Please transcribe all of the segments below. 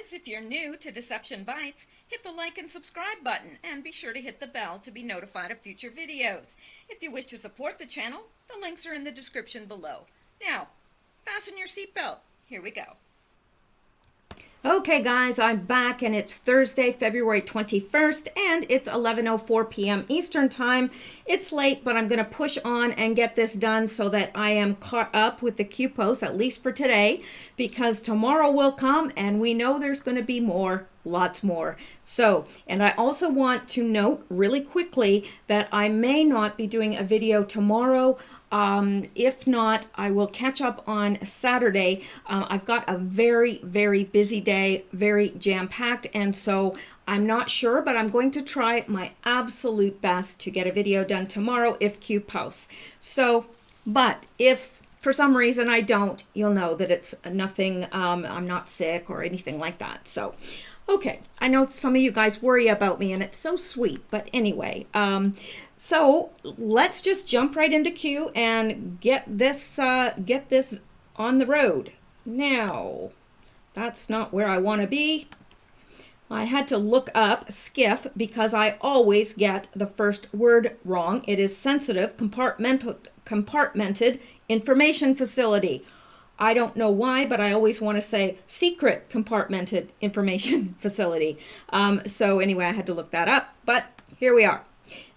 guys, if you're new to Deception Bytes, hit the like and subscribe button and be sure to hit the bell to be notified of future videos. If you wish to support the channel, the links are in the description below. Now, fasten your seatbelt. Here we go. Okay guys, I'm back and it's Thursday, February 21st and it's 11:04 p.m. Eastern Time. It's late, but I'm going to push on and get this done so that I am caught up with the Q posts, at least for today, because tomorrow will come and we know there's going to be more, lots more. So, and I also want to note really quickly that I may not be doing a video tomorrow. If not, I will catch up on Saturday. I've got a very, very busy day, very jam-packed, and so I'm not sure, but I'm going to try my absolute best to get a video done tomorrow if Q posts. So, but if for some reason I don't, you'll know that it's nothing, I'm not sick or anything like that. So, okay, I know some of you guys worry about me and it's so sweet, but anyway, so let's just jump right into Q and get this on the road. Now, that's not where I want to be. I had to look up skiff because I always get the first word wrong. It is sensitive, compartmented information facility. I don't know why, but I always want to say secret compartmented information facility. So anyway, I had to look that up, but here we are.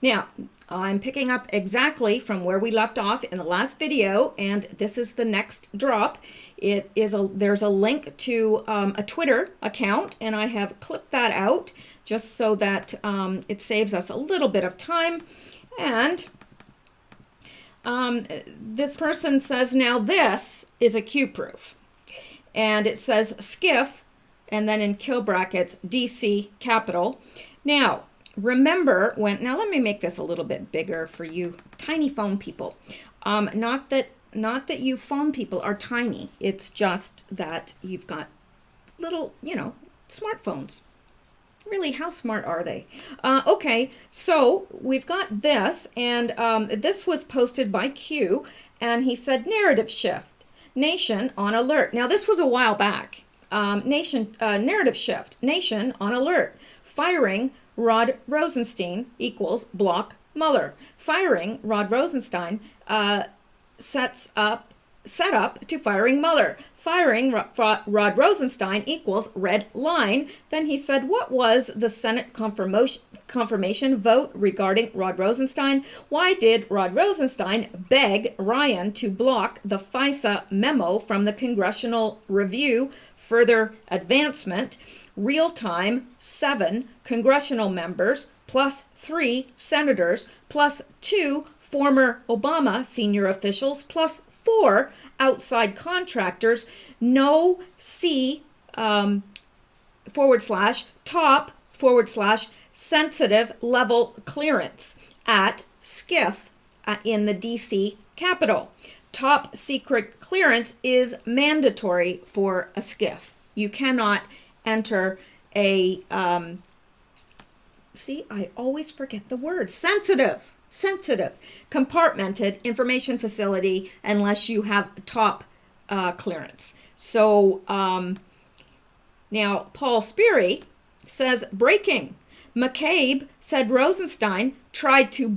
Now, I'm picking up exactly from where we left off in the last video, and this is the next drop. There's a link to a Twitter account, and I have clipped that out just so that it saves us a little bit of time. And this person says, now this is a Q proof. And it says skiff, and then in kill brackets, DC capital. Now, remember when, now let me make this a little bit bigger for you tiny phone people. Not that you phone people are tiny. It's just that you've got little, smartphones. Really, how smart are they? Okay, so we've got this, and this was posted by Q, and he said narrative shift, nation on alert. Now this was a while back. Narrative shift, nation on alert, firing Rod Rosenstein equals block Mueller. Firing Rod Rosenstein set up to firing Mueller. Firing Rod Rosenstein equals red line. Then he said, what was the Senate confirmation vote regarding Rod Rosenstein? Why did Rod Rosenstein beg Ryan to block the FISA memo from the Congressional Review? Further advancement. Real time 7 congressional members plus 3 senators plus 2 former Obama senior officials plus 4 outside contractors. No C /top / sensitive level clearance at SCIF in the DC Capitol. Top secret clearance is mandatory for a SCIF. You cannot enter a, see, I always forget the word, sensitive, compartmented information facility unless you have top clearance. So now Paul Sperry says, breaking. McCabe said Rosenstein tried to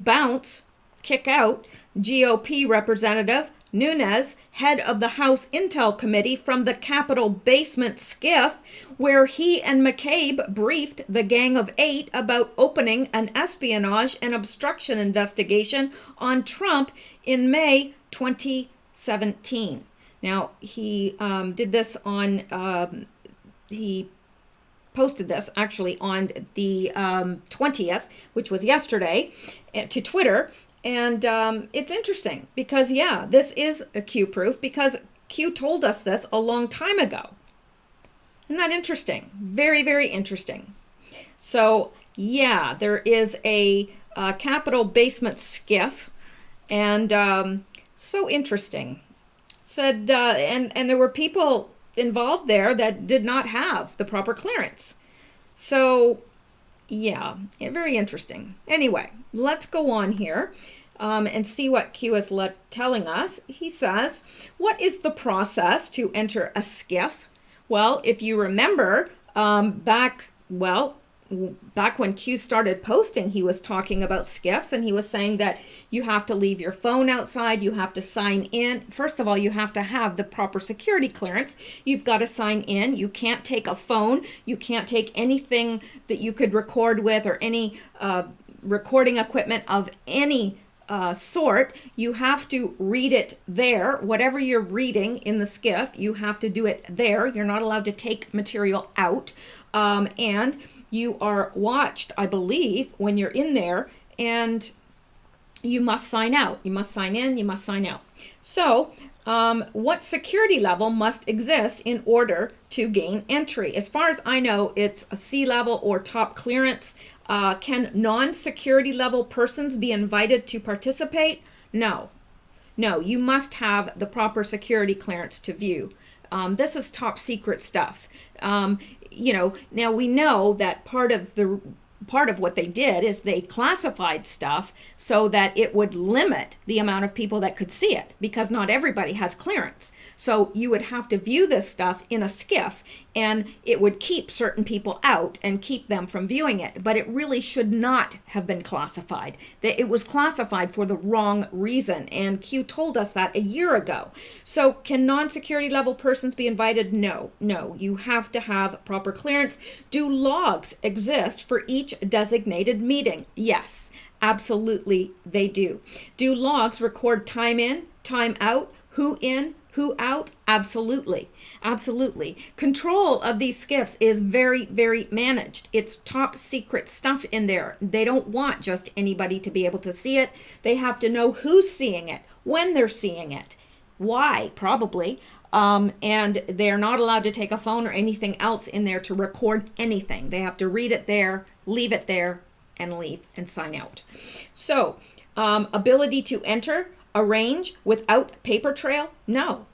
kick out GOP Representative Nunes, head of the House Intel Committee, from the Capitol basement SCIF, where he and McCabe briefed the Gang of 8 about opening an espionage and obstruction investigation on Trump in May 2017. Now, he did this on, he posted this actually on the 20th, which was yesterday, to Twitter. And it's interesting because, yeah, this is a Q proof because Q told us this a long time ago. Isn't that interesting? Very, very interesting. So, yeah, there is a Capitol basement SCIF, and so interesting. Said, and there were people involved there that did not have the proper clearance. So, yeah, very interesting. Anyway, let's go on here and see what Q is telling us. He says, what is the process to enter a SCIF? Well, if you remember, Back when Q started posting, he was talking about skiffs, and he was saying that you have to leave your phone outside, you have to sign in. First of all, you have to have the proper security clearance. You've got to sign in. You can't take a phone. You can't take anything that you could record with, or any recording equipment of any sort. You have to read it there. Whatever you're reading in the skiff, you have to do it there. You're not allowed to take material out. And you are watched, I believe, when you're in there, and you must sign out. You must sign in, you must sign out. So, what security level must exist in order to gain entry? As far as I know, it's a sea level or top clearance. Can non-security level persons be invited to participate? No. No, you must have the proper security clearance to view. This is top secret stuff. Now we know that part of what they did is they classified stuff so that it would limit the amount of people that could see it, because not everybody has clearance. So you would have to view this stuff in a skiff, and it would keep certain people out and keep them from viewing it. But it really should not have been classified. That it was classified for the wrong reason, and Q told us that a year ago. So can non-security level persons be invited? No, you have to have proper clearance. Do logs exist for each designated meeting? Yes, absolutely they do. Do logs record time in, time out, who in, who out? Absolutely. Absolutely. Control of these skiffs is very, very managed. It's top secret stuff in there. They don't want just anybody to be able to see it. They have to know who's seeing it, when they're seeing it, why, probably. And they're not allowed to take a phone or anything else in there to record anything. They have to read it there, leave it there, and leave and sign out. So, ability to enter, arrange without paper trail? No,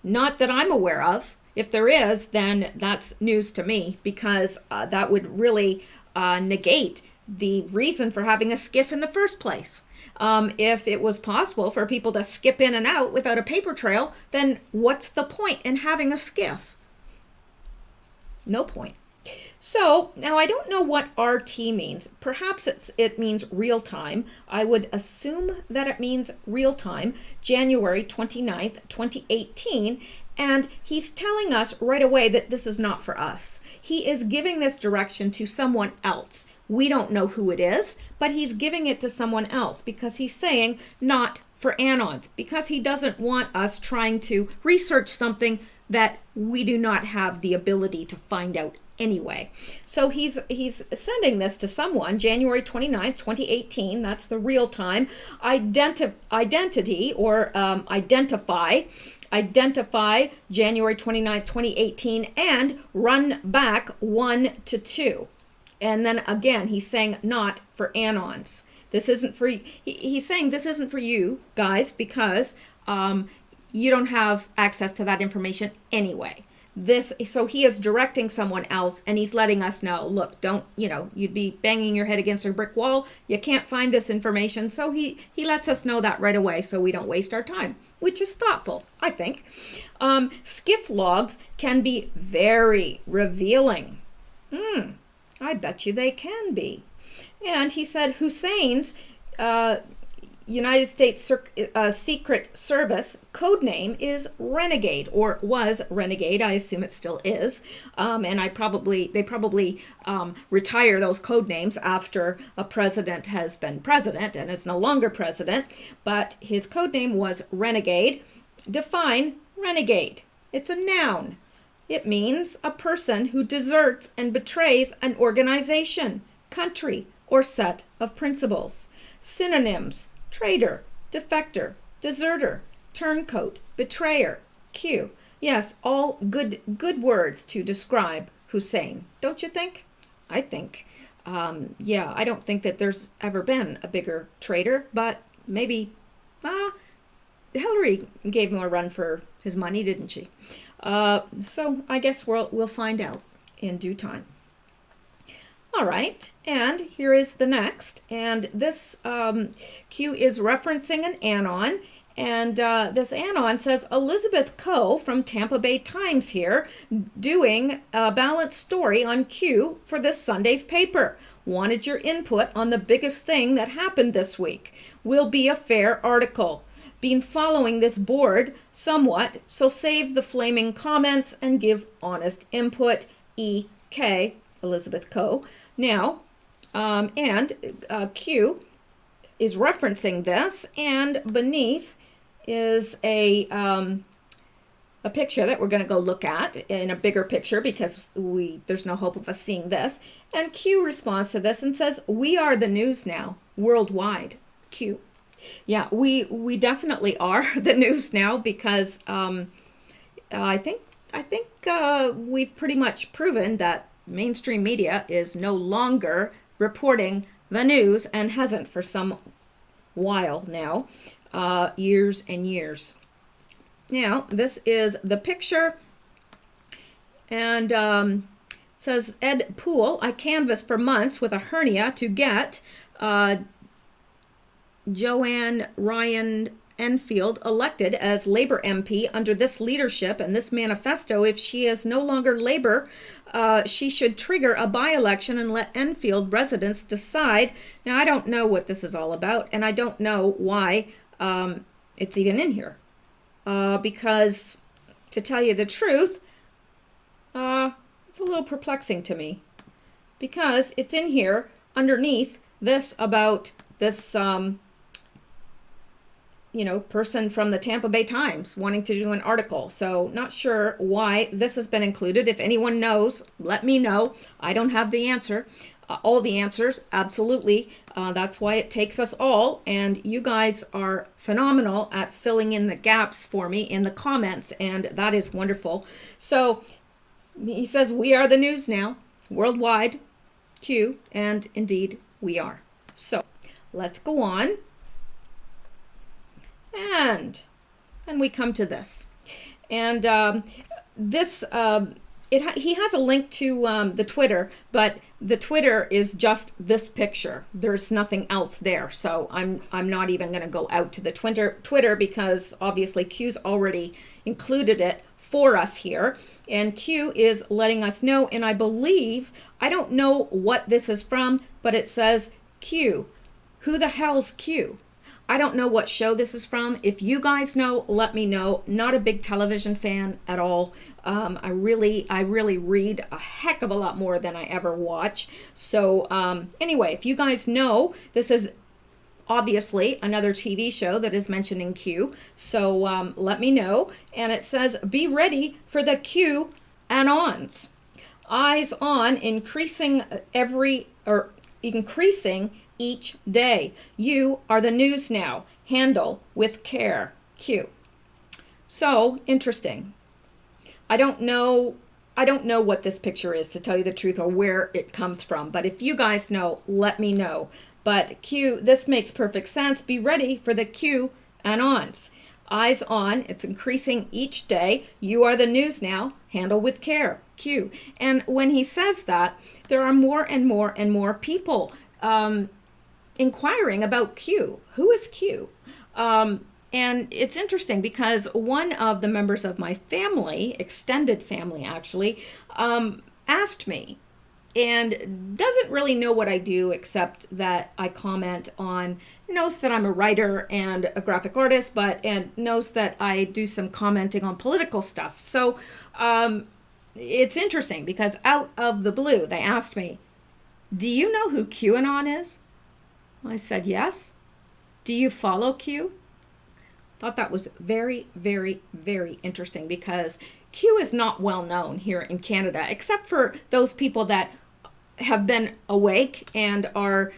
not that I'm aware of. If there is, then that's news to me, because that would really negate the reason for having a skiff in the first place. If it was possible for people to skip in and out without a paper trail, then what's the point in having a skiff? No point. So now I don't know what RT means. Perhaps it means real time. I would assume that it means real time, January 29th, 2018. And he's telling us right away that this is not for us. He is giving this direction to someone else. We don't know who it is, but he's giving it to someone else, because he's saying not for anons, because he doesn't want us trying to research something that we do not have the ability to find out anyway. So he's sending this to someone, January 29th, 2018. That's the real time. Identity or identify January 29th, 2018, and run back 1 to 2. And then again, he's saying not for anons. This isn't for, he's saying this isn't for you guys, because you don't have access to that information anyway. So he is directing someone else, and he's letting us know, look, don't, you'd be banging your head against a brick wall. You can't find this information. So he lets us know that right away, so we don't waste our time, which is thoughtful, I think. Skiff logs can be very revealing. I bet you they can be. And he said Hussein's United States Secret Service code name is Renegade, or was Renegade. I assume it still is. And they probably retire those code names after a president has been president and is no longer president. But his code name was Renegade. Define renegade. It's a noun. It means a person who deserts and betrays an organization, country, or set of principles. Synonyms: traitor, defector, deserter, turncoat, betrayer, Q. Yes, all good words to describe Hussein, don't you think? I think. I don't think that there's ever been a bigger traitor, but maybe Hillary gave him a run for his money, didn't she? So I guess we'll find out in due time. All right, and here is the next, and this Q is referencing an anon, And this anon says, Elizabeth Coe from Tampa Bay Times here, doing a balanced story on Q for this Sunday's paper. Wanted your input on the biggest thing that happened this week. Will be a fair article. Been following this board somewhat, so save the flaming comments and give honest input. E.K. Elizabeth Coe. Now, Q is referencing this, and beneath is a picture that we're going to go look at in a bigger picture because there's no hope of us seeing this. And Q responds to this and says, "We are the news now, worldwide." Q. Yeah, we definitely are the news now because I think we've pretty much proven that mainstream media is no longer reporting the news and hasn't for some while now, years and years. Now, this is the picture, and says, Ed Poole, I canvassed for months with a hernia to get Joanne Ryan Enfield elected as Labor MP under this leadership and this manifesto. If she is no longer Labor, she should trigger a by-election and let Enfield residents decide. Now, I don't know what this is all about, and I don't know why it's even in here. Because, to tell you the truth, it's a little perplexing to me. Because it's in here underneath this about this person from the Tampa Bay Times wanting to do an article. So not sure why this has been included. If anyone knows, let me know. I don't have the answer. All the answers, absolutely. That's why it takes us all. And you guys are phenomenal at filling in the gaps for me in the comments. And that is wonderful. So he says, we are the news now, worldwide, Q, and indeed we are. So let's go on. And we come to this, and this he has a link to the Twitter, but the Twitter is just this picture. There's nothing else there, so I'm not even going to go out to the Twitter because obviously Q's already included it for us here, and Q is letting us know. And I believe, I don't know what this is from, but it says Q. Who the hell's Q? I don't know what show this is from. If you guys know, let me know. Not a big television fan at all. I really read a heck of a lot more than I ever watch. So anyway, if you guys know, this is obviously another TV show that is mentioning Q. So let me know. And it says, be ready for the Q anons. Eyes on increasing each day. You are the news now. Handle with care. Q. So interesting. I don't know what this picture is, to tell you the truth, or where it comes from. But if you guys know, let me know. But Q, this makes perfect sense. Be ready for the Q anons. Eyes on. It's increasing each day. You are the news now. Handle with care. Q. And when he says that, there are more and more and more people inquiring about Q. Who is Q? And it's interesting because one of the members of my family, extended family actually, asked me, and doesn't really know what I do except that I comment on, knows that I'm a writer and a graphic artist, and knows that I do some commenting on political stuff. So it's interesting because out of the blue, they asked me, do you know who QAnon is? I said, yes. Do you follow Q? Thought that was very, very, very interesting because Q is not well known here in Canada, except for those people that have been awake and are,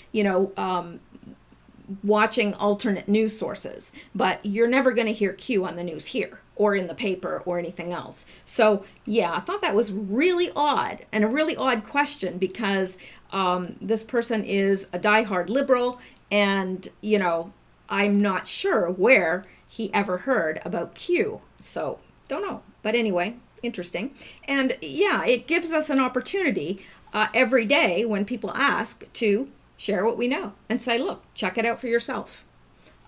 watching alternate news sources. But you're never going to hear Q on the news here or in the paper or anything else. So yeah, I thought that was really odd, and a really odd question because this person is a diehard liberal, and I'm not sure where he ever heard about Q. So don't know. But anyway, interesting. And yeah, it gives us an opportunity every day when people ask to share what we know and say, look, check it out for yourself.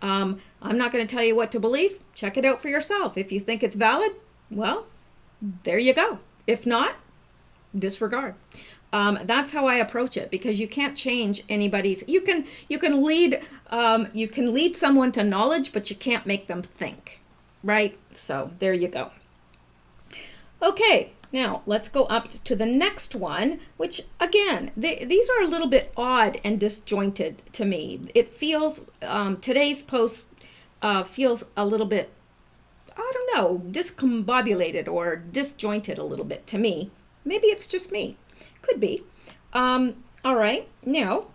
I'm I'm not going to tell you what to believe. Check it out for yourself. If you think it's valid, well, there you go. If not, disregard. That's how I approach it, because you can't change anybody's. You can lead someone to knowledge, but you can't make them think, right? So there you go. Okay, now let's go up to the next one, which again, these are a little bit odd and disjointed to me. It feels today's post feels a little bit, I don't know, discombobulated or disjointed a little bit to me. Maybe it's just me. Could be. All right, now,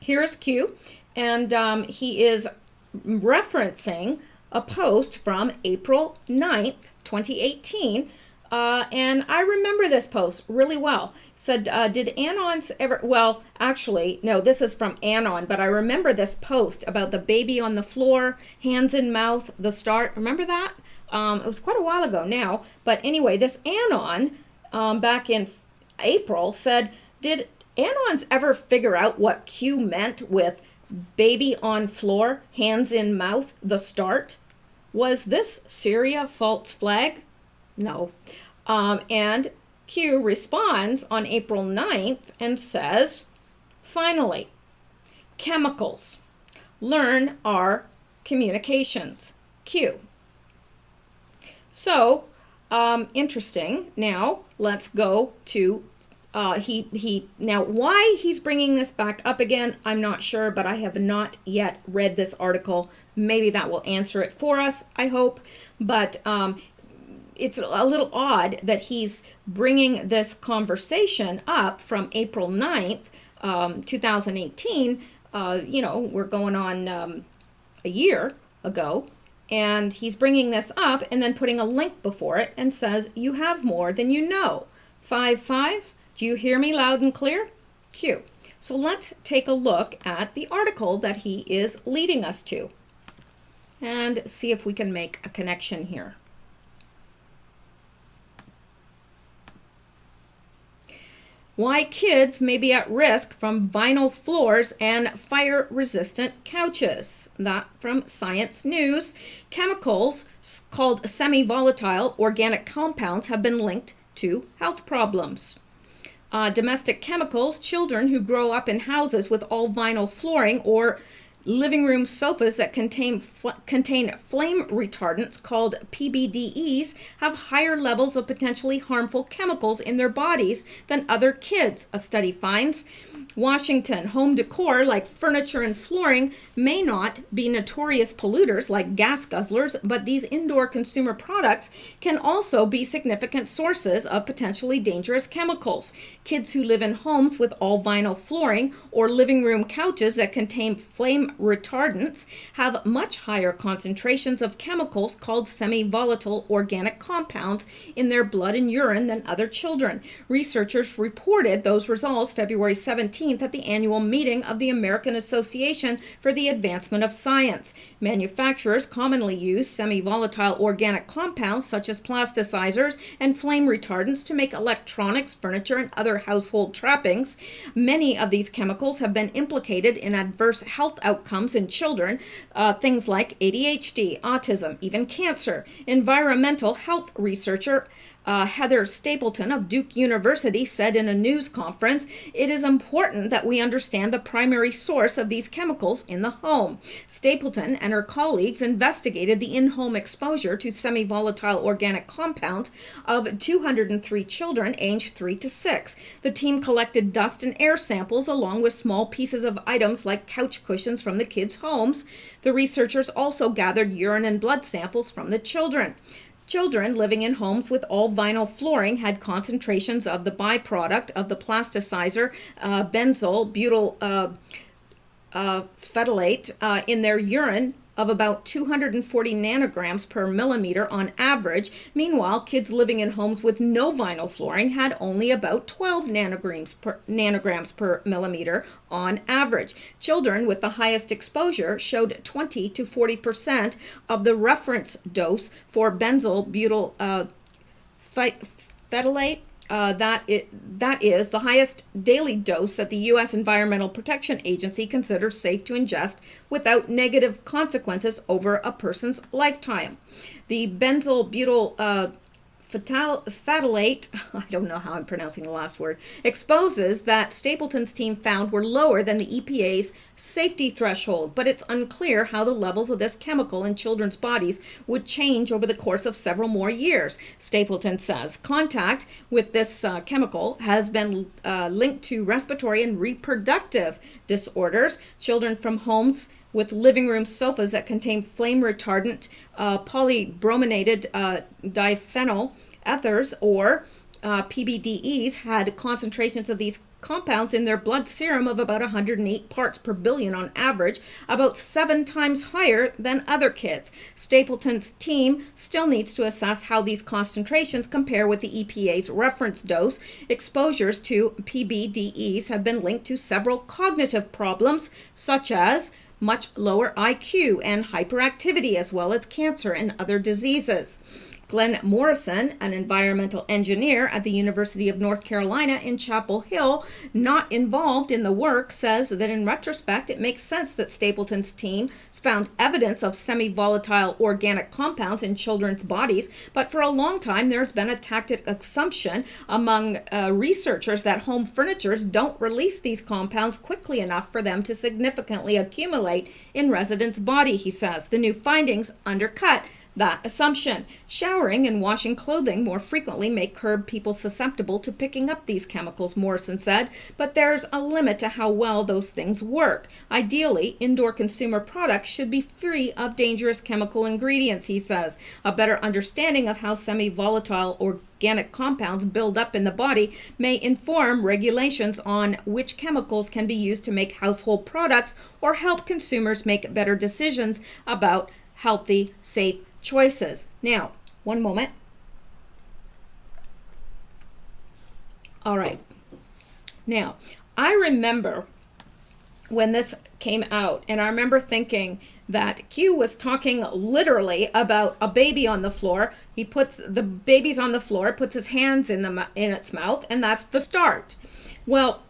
here's Q, and he is referencing a post from April 9th, 2018, and I remember this post really well. It said, did Anons ever, well, actually, no, this is from Anon, but I remember this post about the baby on the floor, hands in mouth, the start. Remember that? It was quite a while ago now, but anyway, this Anon, back in April, said, did Anons ever figure out what Q meant with baby on floor, hands in mouth, the start? Was this Syria false flag? No. And Q responds on April 9th and says, finally, chemicals. Learn our communications. Q. So, interesting. Now, let's go to now why he's bringing this back up again, I'm not sure, but I have not yet read this article. Maybe that will answer it for us, I hope. But it's a little odd that he's bringing this conversation up from April 9th, 2018. We're going on a year ago. And he's bringing this up and then putting a link before it and says, you have more than you know. 5-5. Do you hear me loud and clear? Q. So let's take a look at the article that he is leading us to and see if we can make a connection here. Why kids may be at risk from vinyl floors and fire-resistant couches. That from Science News. Chemicals called semi-volatile organic compounds have been linked to health problems. Domestic chemicals, children who grow up in houses with all vinyl flooring or living room sofas that contain flame retardants called PBDEs have higher levels of potentially harmful chemicals in their bodies than other kids, a study finds. Washington, home decor like furniture and flooring may not be notorious polluters like gas guzzlers, but these indoor consumer products can also be significant sources of potentially dangerous chemicals. Kids who live in homes with all vinyl flooring or living room couches that contain flame retardants have much higher concentrations of chemicals called semi-volatile organic compounds in their blood and urine than other children. Researchers reported those results February 17th at the annual meeting of the American Association for the Advancement of Science. Manufacturers commonly use semi-volatile organic compounds such as plasticizers and flame retardants to make electronics, furniture, and other household trappings. Many of these chemicals have been implicated in adverse health outcomes in children, things like ADHD, autism, even cancer. Environmental health researcher Heather Stapleton of Duke University said in a news conference, "It is important that we understand the primary source of these chemicals in the home." Stapleton and her colleagues investigated the in-home exposure to semi-volatile organic compounds of 203 children aged 3 to 6. The team collected dust and air samples along with small pieces of items like couch cushions from the kids' homes. The researchers also gathered urine and blood samples from the children. Children living in homes with all vinyl flooring had concentrations of the byproduct of the plasticizer benzyl butyl phthalate in their urine of about 240 nanograms per millimeter on average. Meanwhile, kids living in homes with no vinyl flooring had only about 12 nanograms per millimeter on average. Children with the highest exposure showed 20 to 40% of the reference dose for benzyl butyl phthalate that is the highest daily dose that the U.S. Environmental Protection Agency considers safe to ingest without negative consequences over a person's lifetime. The benzoyl phthalate, I don't know how I'm pronouncing the last word, exposes that Stapleton's team found were lower than the EPA's safety threshold, but it's unclear how the levels of this chemical in children's bodies would change over the course of several more years. Stapleton says contact with this chemical has been linked to respiratory and reproductive disorders. Children from homes with living room sofas that contain flame retardant polybrominated diphenyl ethers, or PBDEs, had concentrations of these compounds in their blood serum of about 108 parts per billion on average, about 7 times higher than other kids. Stapleton's team still needs to assess how these concentrations compare with the EPA's reference dose. Exposures to PBDEs have been linked to several cognitive problems, such as much lower IQ and hyperactivity, as well as cancer and other diseases. Glenn Morrison, an environmental engineer at the University of North Carolina in Chapel Hill, not involved in the work, says that in retrospect it makes sense that Stapleton's team found evidence of semi-volatile organic compounds in children's bodies, but for a long time there's been a tacit assumption among researchers that home furnitures don't release these compounds quickly enough for them to significantly accumulate in residents' body, he says. The new findings undercut that assumption. Showering and washing clothing more frequently may curb people susceptible to picking up these chemicals, Morrison said, but there's a limit to how well those things work. Ideally, indoor consumer products should be free of dangerous chemical ingredients, he says. A better understanding of how semi-volatile organic compounds build up in the body may inform regulations on which chemicals can be used to make household products or help consumers make better decisions about healthy, safe choices. Now, one moment. All right. Now, I remember when this came out, and I remember thinking that Q was talking literally about a baby on the floor. He puts the baby's on the floor, puts his hands in its mouth, and that's the start. Well,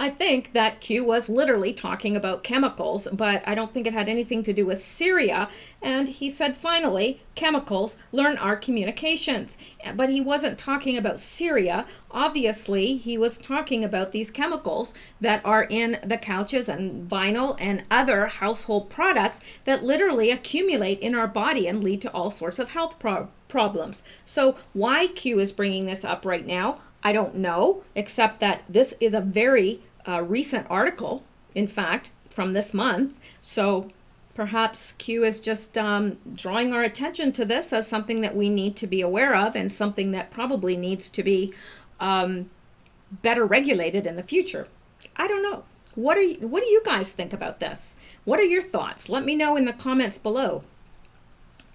I think that Q was literally talking about chemicals, but I don't think it had anything to do with Syria. And he said, finally, chemicals learn our communications. But he wasn't talking about Syria. Obviously, he was talking about these chemicals that are in the couches and vinyl and other household products that literally accumulate in our body and lead to all sorts of health problems. So why Q is bringing this up right now, I don't know, except that this is a very recent article, in fact, from this month. So perhaps Q is just drawing our attention to this as something that we need to be aware of and something that probably needs to be better regulated in the future. I don't know. What do you guys think about this? What are your thoughts? Let me know in the comments below.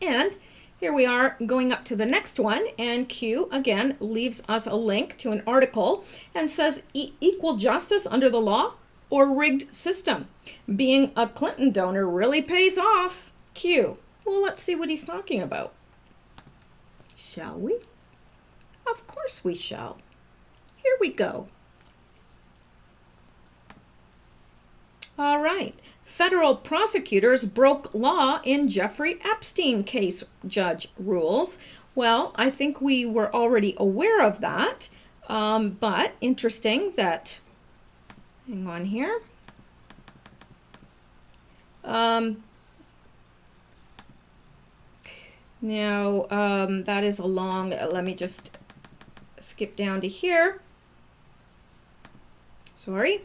And here we are going up to the next one, and Q again leaves us a link to an article and says equal justice under the law or rigged system. Being a Clinton donor really pays off. Q. Well, let's see what he's talking about. Shall we? Of course we shall. Here we go. All right. Federal prosecutors broke law in Jeffrey Epstein case, judge rules. Well, I think we were already aware of that, but interesting that, hang on here. Now, that is a long, let me just skip down to here. Sorry.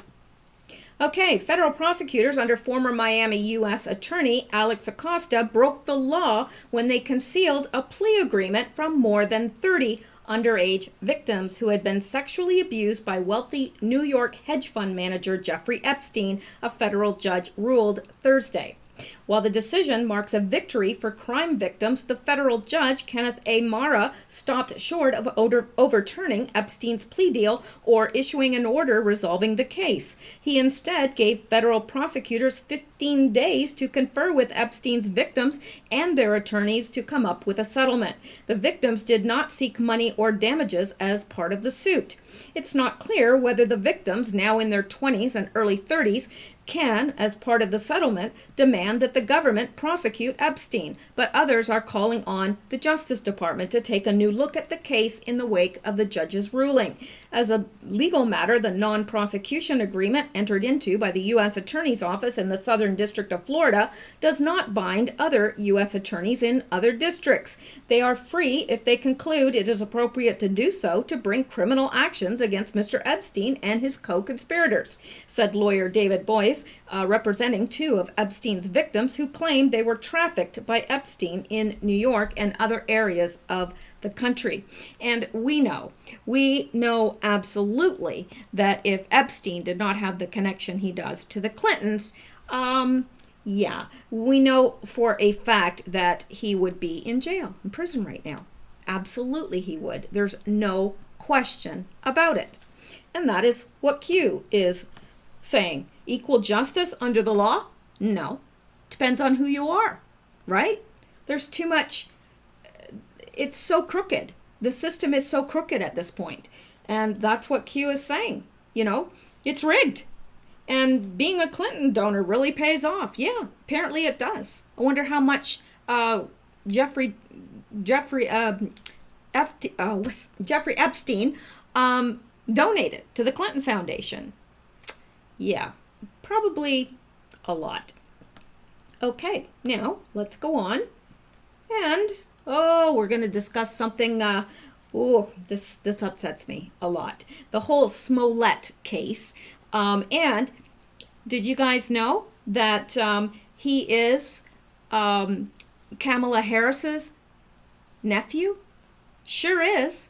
Okay, federal prosecutors under former Miami U.S. Attorney Alex Acosta broke the law when they concealed a plea agreement from more than 30 underage victims who had been sexually abused by wealthy New York hedge fund manager Jeffrey Epstein, a federal judge ruled Thursday. While the decision marks a victory for crime victims, the federal judge, Kenneth A. Mara, stopped short of overturning Epstein's plea deal or issuing an order resolving the case. He instead gave federal prosecutors 15 days to confer with Epstein's victims and their attorneys to come up with a settlement. The victims did not seek money or damages as part of the suit. It's not clear whether the victims, now in their 20s and early 30s, can, as part of the settlement, demand that the government prosecute Epstein, but others are calling on the Justice Department to take a new look at the case in the wake of the judge's ruling. As a legal matter, the non-prosecution agreement entered into by the U.S. Attorney's Office in the Southern District of Florida does not bind other U.S. attorneys in other districts. They are free, if they conclude it is appropriate to do so, to bring criminal actions against Mr. Epstein and his co-conspirators, said lawyer David Boyce, representing two of Epstein's victims who claimed they were trafficked by Epstein in New York and other areas of the country. And we know absolutely that if Epstein did not have the connection he does to the Clintons, we know for a fact that he would be in jail, in prison right now. Absolutely he would. There's no question about it. And that is what Q is saying. Equal justice under the law? No. Depends on who you are, right? There's too much. It's so crooked. The system is so crooked at this point. And that's what Q is saying. It's rigged. And being a Clinton donor really pays off. Yeah, apparently it does. I wonder how much Jeffrey Epstein donated to the Clinton Foundation. Yeah, probably a lot. Okay, now let's go on. And, we're going to discuss something, this upsets me a lot. The whole Smollett case. And did you guys know that he is Kamala Harris's nephew? Sure is.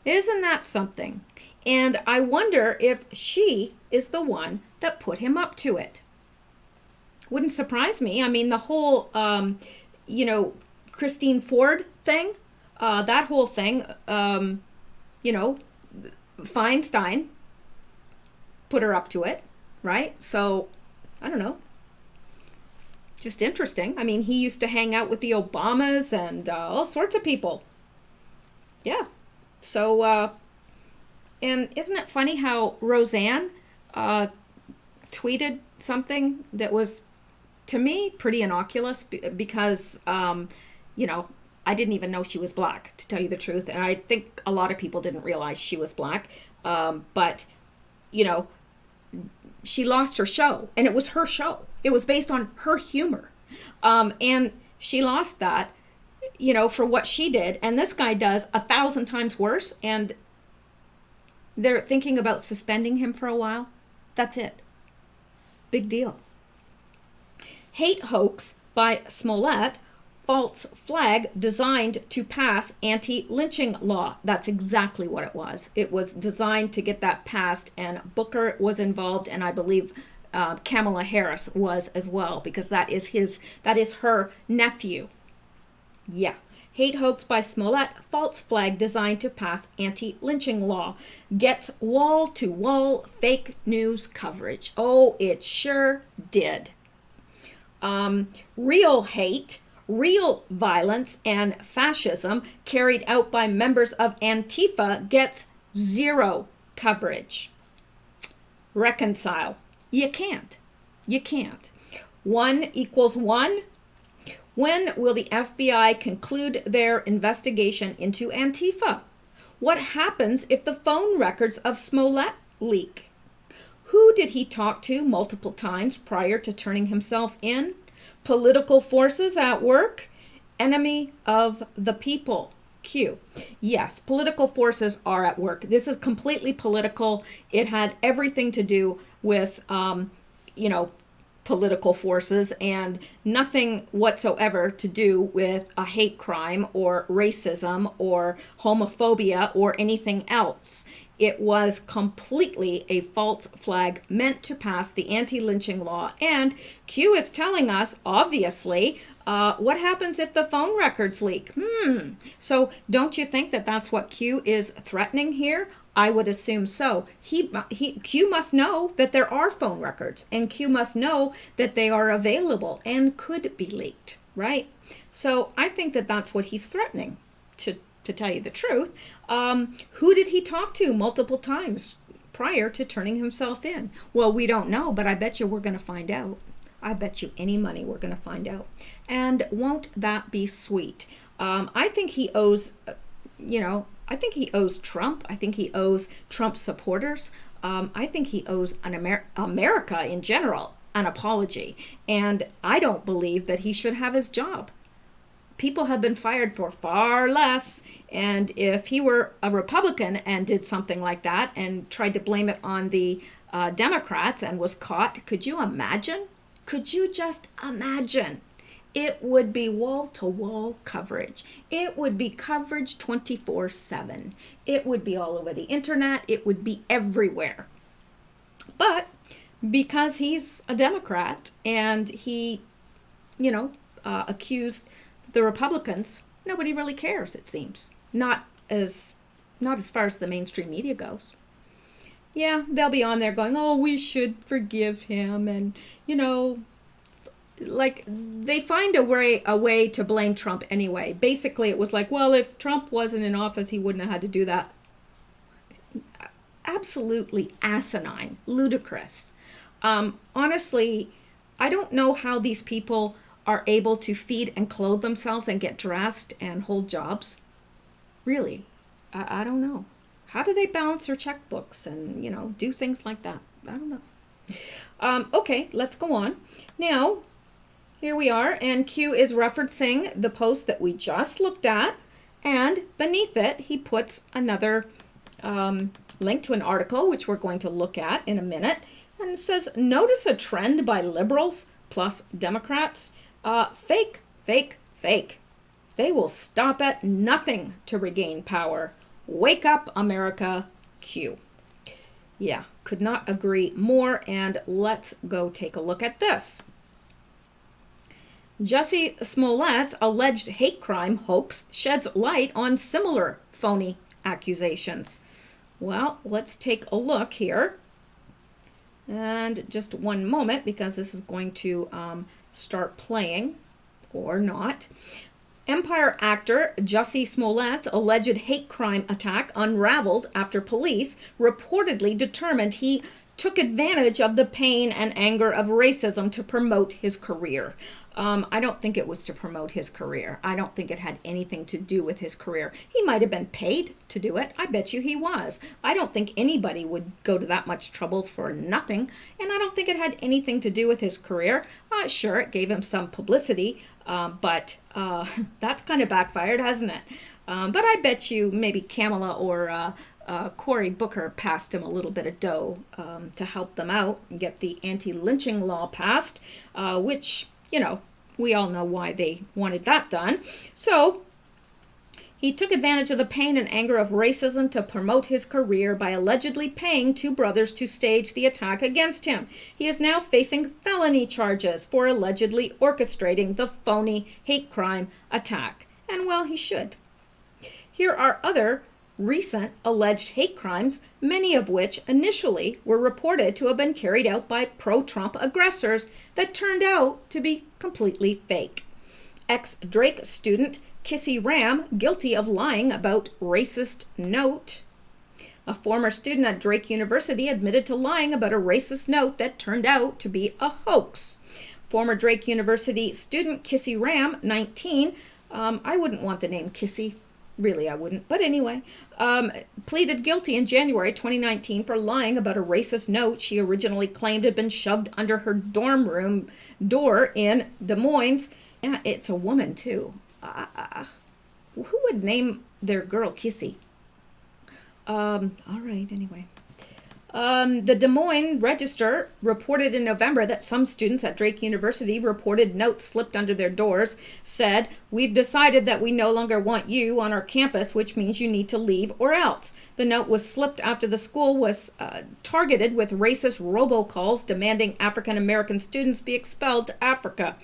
Isn't that something? And I wonder if she is the one that put him up to it. Wouldn't surprise me. I mean, the whole, Christine Ford thing, that whole thing, Feinstein put her up to it, right? So, I don't know. Just interesting. I mean, he used to hang out with the Obamas and all sorts of people. Yeah. So, and isn't it funny how Roseanne tweeted something that was, to me, pretty innocuous because, I didn't even know she was black, to tell you the truth. And I think a lot of people didn't realize she was black. But, she lost her show, and it was her show. It was based on her humor. And she lost that, for what she did. And this guy does 1,000 times worse. And they're thinking about suspending him for a while. That's it. Big deal. Hate hoax by Smollett, false flag designed to pass anti-lynching law. That's exactly what it was. It was designed to get that passed, and Booker was involved, and I believe Kamala Harris was as well, because that is her nephew. Yeah. Hate hoax by Smollett, false flag designed to pass anti-lynching law, gets wall-to-wall fake news coverage. Oh, it sure did. Real hate, real violence, and fascism carried out by members of Antifa gets zero coverage. Reconcile. You can't. You can't. 1 = 1. When will the FBI conclude their investigation into Antifa? What happens if the phone records of Smollett leak? Who did he talk to multiple times prior to turning himself in? Political forces at work? Enemy of the people. Q. Yes, political forces are at work. This is completely political. It had everything to do with, political forces and nothing whatsoever to do with a hate crime or racism or homophobia or anything else. it was completely a false flag meant to pass the anti-lynching law. And Q is telling us, obviously, what happens if the phone records leak? So don't you think that that's what Q is threatening here? I would assume so. Q must know that there are phone records, and Q must know that they are available and could be leaked, right? So I think that that's what he's threatening, to tell you the truth. Who did he talk to multiple times prior to turning himself in? Well, we don't know, but I bet you we're going to find out. I bet you any money we're going to find out. And won't that be sweet? I think he owes, I think he owes Trump. I think he owes Trump supporters. I think he owes America in general an apology. And I don't believe that he should have his job. People have been fired for far less. And if he were a Republican and did something like that and tried to blame it on the Democrats and was caught, could you imagine? Could you just imagine? It would be wall-to-wall coverage. It would be coverage 24/7. It would be all over the internet. It would be everywhere. But because he's a Democrat and he, accused the Republicans, nobody really cares, it seems. Not as far as the mainstream media goes. Yeah, they'll be on there going, oh, we should forgive him, and, like they find a way to blame Trump anyway. Basically, it was like, well, if Trump wasn't in office, he wouldn't have had to do that. Absolutely asinine, ludicrous. Honestly, I don't know how these people are able to feed and clothe themselves and get dressed and hold jobs. Really, I don't know. How do they balance their checkbooks and, do things like that? I don't know. Okay, let's go on. Now, here we are, and Q is referencing the post that we just looked at, and beneath it, he puts another link to an article, which we're going to look at in a minute, and it says, notice a trend by liberals plus Democrats. Fake, fake, fake. They will stop at nothing to regain power. Wake up, America, Q. Yeah, could not agree more, and let's go take a look at this. Jussie Smollett's alleged hate crime hoax sheds light on similar phony accusations. Well, let's take a look here. And just one moment, because this is going to start playing, or not. Empire actor Jussie Smollett's alleged hate crime attack unraveled after police reportedly determined he took advantage of the pain and anger of racism to promote his career. I don't think it was to promote his career. I don't think it had anything to do with his career. He might have been paid to do it. I bet you he was. I don't think anybody would go to that much trouble for nothing. And I don't think it had anything to do with his career. Sure, it gave him some publicity, but that's kind of backfired, hasn't it? But I bet you maybe Kamala or Cory Booker passed him a little bit of dough to help them out and get the anti-lynching law passed, which, we all know why they wanted that done. So he took advantage of the pain and anger of racism to promote his career by allegedly paying two brothers to stage the attack against him. He is now facing felony charges for allegedly orchestrating the phony hate crime attack. And well, he should. Here are other recent alleged hate crimes, many of which initially were reported to have been carried out by pro-Trump aggressors that turned out to be completely fake. Ex-Drake student Kissy Ram guilty of lying about racist note. A former student at Drake University admitted to lying about a racist note that turned out to be a hoax. Former Drake University student Kissy Ram, 19, I wouldn't want the name Kissy. Really, I wouldn't. But anyway, pleaded guilty in January 2019 for lying about a racist note she originally claimed had been shoved under her dorm room door in Des Moines. Yeah, it's a woman, too. Who would name their girl Kissy? All right, anyway. The Des Moines Register reported in November that some students at Drake University reported notes slipped under their doors, said, "We've decided that we no longer want you on our campus, which means you need to leave or else." The note was slipped after the school was targeted with racist robocalls demanding African American students be expelled to Africa.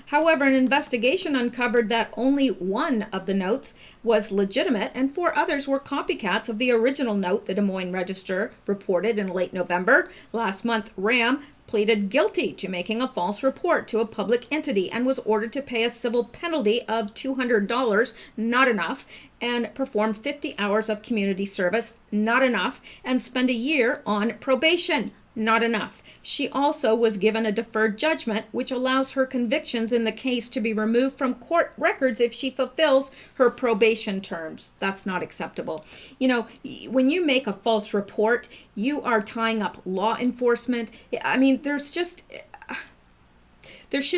However, an investigation uncovered that only one of the notes was legitimate and 4 others were copycats of the original note, the Des Moines Register reported in late November. Last month, Ram pleaded guilty to making a false report to a public entity and was ordered to pay a civil penalty of $200, not enough, and perform 50 hours of community service, not enough, and spend a year on probation, not enough. She also was given a deferred judgment, which allows her convictions in the case to be removed from court records if she fulfills her probation terms. That's not acceptable. You know, when you make a false report, you are tying up law enforcement. I mean, there should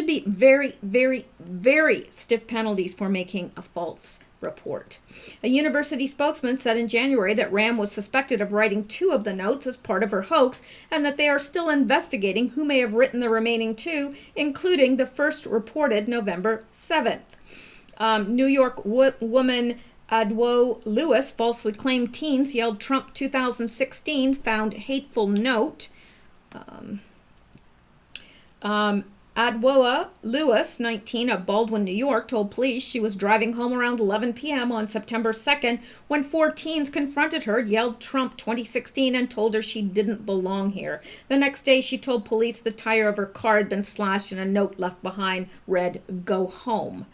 be very, very, very stiff penalties for making a false report. A university spokesman said in January that Ram was suspected of writing 2 of the notes as part of her hoax and that they are still investigating who may have written the remaining 2, including the first reported November 7th. New York woman Adwo Lewis falsely claimed teens yelled Trump 2016, found hateful note. Adwoa Lewis, 19, of Baldwin, New York, told police she was driving home around 11 p.m. on September 2nd when 4 teens confronted her, yelled Trump 2016, and told her she didn't belong here. The next day, she told police the tire of her car had been slashed and a note left behind read, "Go home."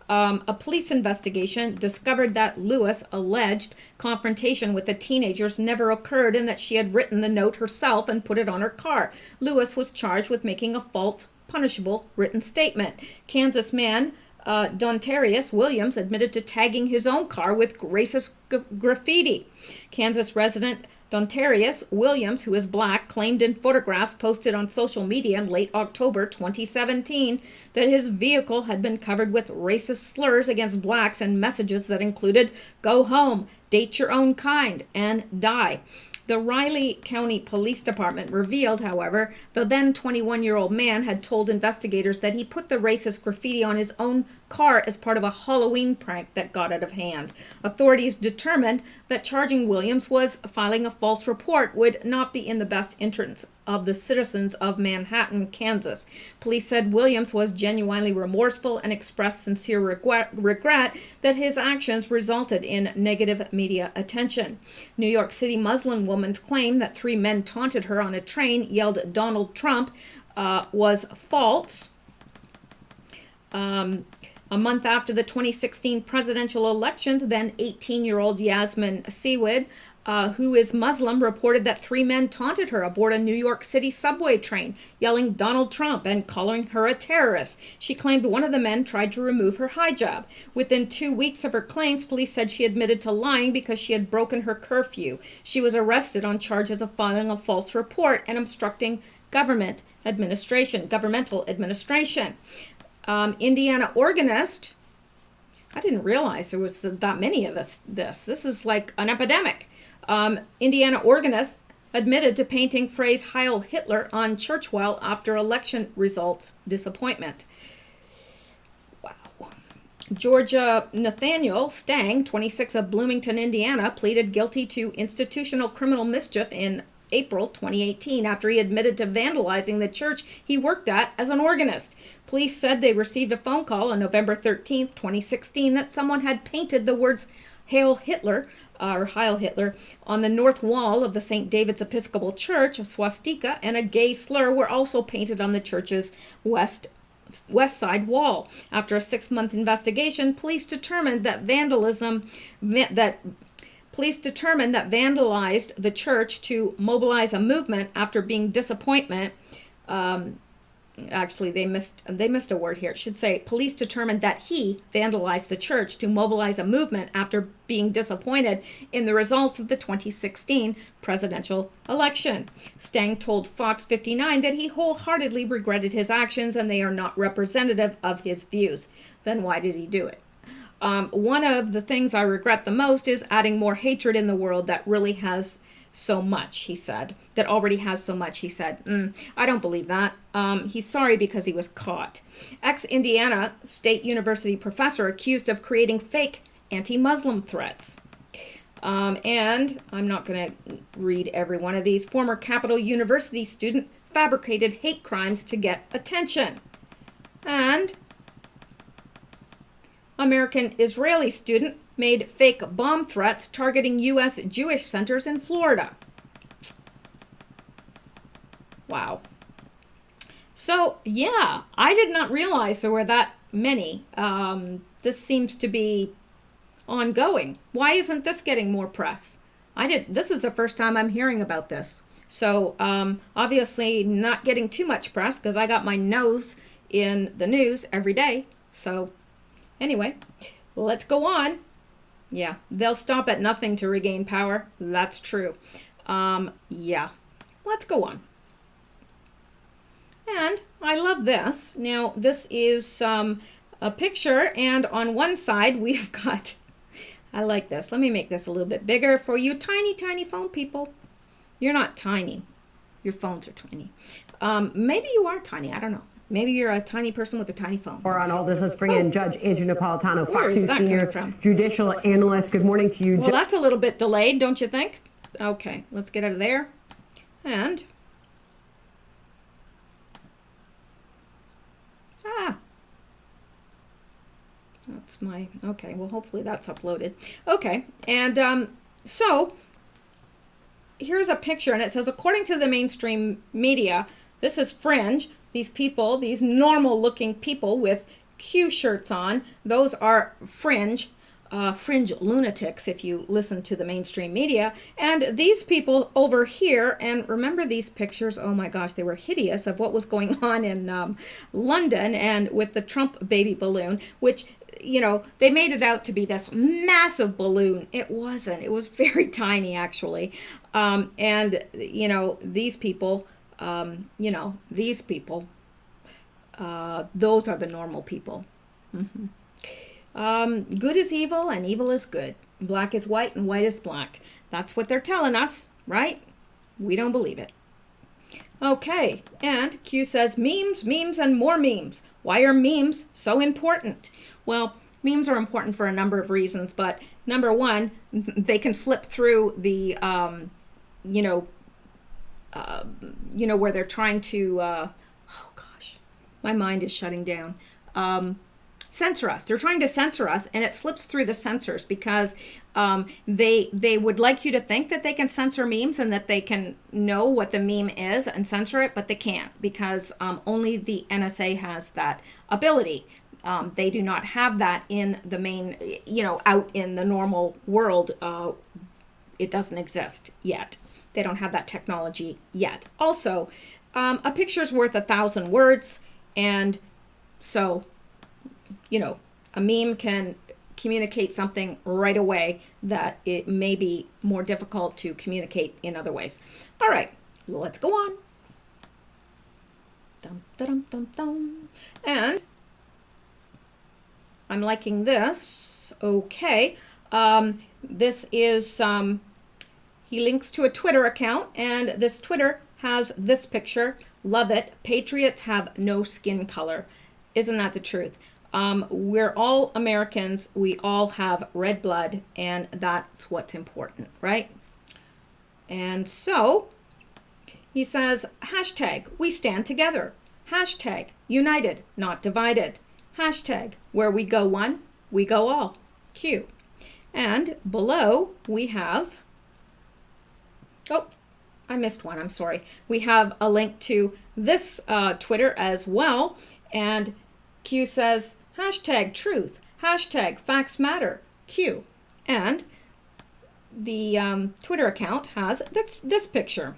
A police investigation discovered that Lewis' alleged confrontation with the teenagers never occurred and that she had written the note herself and put it on her car. Lewis was charged with making a false, punishable written statement. Kansas man Dontarius Williams admitted to tagging his own car with racist graffiti. Kansas resident Dontarius Williams, who is black, claimed in photographs posted on social media in late October 2017 that his vehicle had been covered with racist slurs against blacks and messages that included "go home," "date your own kind," and "die." The Riley County Police Department revealed, however, the then 21-year-old man had told investigators that he put the racist graffiti on his own car as part of a Halloween prank that got out of hand. Authorities determined that charging Williams was filing a false report would not be in the best interest of the citizens of Manhattan, Kansas. Police said Williams was genuinely remorseful and expressed sincere regret that his actions resulted in negative media attention. New York City Muslim woman's claim that 3 men taunted her on a train, yelled Donald Trump, was false. A month after the 2016 presidential elections, then 18-year-old Yasmin Sewid, who is Muslim, reported that 3 men taunted her aboard a New York City subway train, yelling Donald Trump and calling her a terrorist. She claimed one of the men tried to remove her hijab. Within 2 weeks of her claims, police said she admitted to lying because she had broken her curfew. She was arrested on charges of filing a false report and obstructing governmental administration. Indiana organist, I didn't realize there was that many of us. This is like an epidemic. Indiana organist admitted to painting phrase Heil Hitler on church wall after election results disappointment. Wow. Georgia Nathaniel Stang, 26, of Bloomington, Indiana, pleaded guilty to institutional criminal mischief in April 2018 after he admitted to vandalizing the church he worked at as an organist. Police said they received a phone call on November 13th, 2016 that someone had painted the words Heil Hitler on the north wall of the St. David's Episcopal Church. A swastika and a gay slur were also painted on the church's west side wall. After a 6-month investigation, police determined that vandalized the church to mobilize a movement after being disappointment. Actually, they missed a word here. It should say police determined that he vandalized the church to mobilize a movement after being disappointed in the results of the 2016 presidential election. Stang told Fox 59 that he wholeheartedly regretted his actions and they are not representative of his views. Then why did he do it? One of the things I regret the most is adding more hatred in the world that really has so much, he said. That already has so much, he said. I don't believe that. He's sorry because he was caught. Ex-Indiana State University professor accused of creating fake anti-Muslim threats. And I'm not going to read every one of these. Former Capital University student fabricated hate crimes to get attention. And American Israeli student made fake bomb threats targeting U.S. Jewish centers in Florida. Wow. So, yeah, I did not realize there were that many. This seems to be ongoing. Why isn't this getting more press? This is the first time I'm hearing about this. So, obviously not getting too much press because I got my nose in the news every day. So, anyway, let's go on. Yeah, they'll stop at nothing to regain power. That's true. Yeah, let's go on. And I love this. Now, this is a picture, and on one side we've got, I like this. Let me make this a little bit bigger for you tiny, tiny phone people. You're not tiny. Your phones are tiny. Maybe you are tiny. I don't know. Maybe you're a tiny person with a tiny phone. More on all this, let's bring in Judge Andrew Napolitano, Where Fox is News that senior coming from? judicial analyst. Good morning to you, Well, that's a little bit delayed, don't you think? Okay, let's get out of there. And that's my, okay, well, hopefully that's uploaded. Okay, and so here's a picture, and it says, according to the mainstream media, this is Fringe. These people, these normal looking people with Q shirts on, those are fringe lunatics if you listen to the mainstream media. And these people over here, and remember these pictures, oh my gosh, they were hideous, of what was going on in London and with the Trump baby balloon, which, you know, they made it out to be this massive balloon. It wasn't. It was very tiny, actually. And, you know, these people, those are the normal people. Good is evil and evil is good. Black is white and white is black. That's what they're telling us, right? We don't believe it. Okay, and Q says, memes, memes, and more memes. Why are memes so important? Well, memes are important for a number of reasons, but number one, they can slip through the, where they're trying to, oh gosh, my mind is shutting down. Censor us. They're trying to censor us, and it slips through the censors because they would like you to think that they can censor memes and that they can know what the meme is and censor it, but they can't because only the NSA has that ability. They do not have that in the main, out in the normal world. It doesn't exist yet. They don't have that technology yet. Also, a picture's worth 1,000 words, and so, a meme can communicate something right away that it may be more difficult to communicate in other ways. All right, let's go on. Dum, dum, dum, dum. And I'm liking this. Okay. This is, he links to a Twitter account, and this Twitter has this picture. Love it. Patriots have no skin color. Isn't that the truth? We're all Americans. We all have red blood, and that's what's important, right? And so he says, hashtag, we stand together. Hashtag, united, not divided. Hashtag, where we go one, we go all. Q. And below we have, oh, I missed one, I'm sorry. We have a link to this Twitter as well. And Q says, hashtag truth, hashtag facts matter, Q. And the Twitter account has this picture.